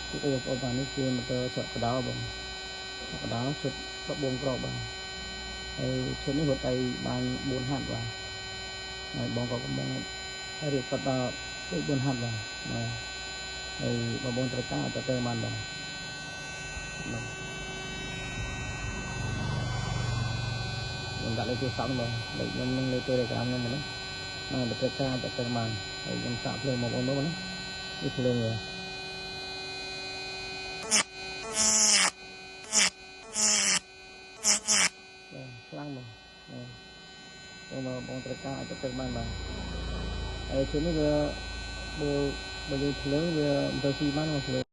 គឺបងប្អូនបាននេះជាម៉ូទ័រច្រកកដោបងច្រកកដោឈុត14គ្រាប់បងហើយឈុតនេះរត់ឲ្យបាន4ហាត់បាទហើយបងក៏កំពុងរៀបគាត់ដល់លេខ4ហាត់បាទហើយបងត្រូវការអាចទៅបានបងខ្ញុំដាក់លេខទូរស័ព្ទបងលេខខ្ញុំនឹងលេខ Telegram ខ្ញុំហ្នឹងបើត្រូវការអាចទៅបានហើយខ្ញុំសាកភ្លើងបងប្អូនមើលណានេះភ្លើងវាខ្លាំងបងបងត្រូវការអាចទៅបានបាទហើយឈុតនេះវាបើយើងភ្លើងវាមិនទៅស៊ីបានមកភ្លើង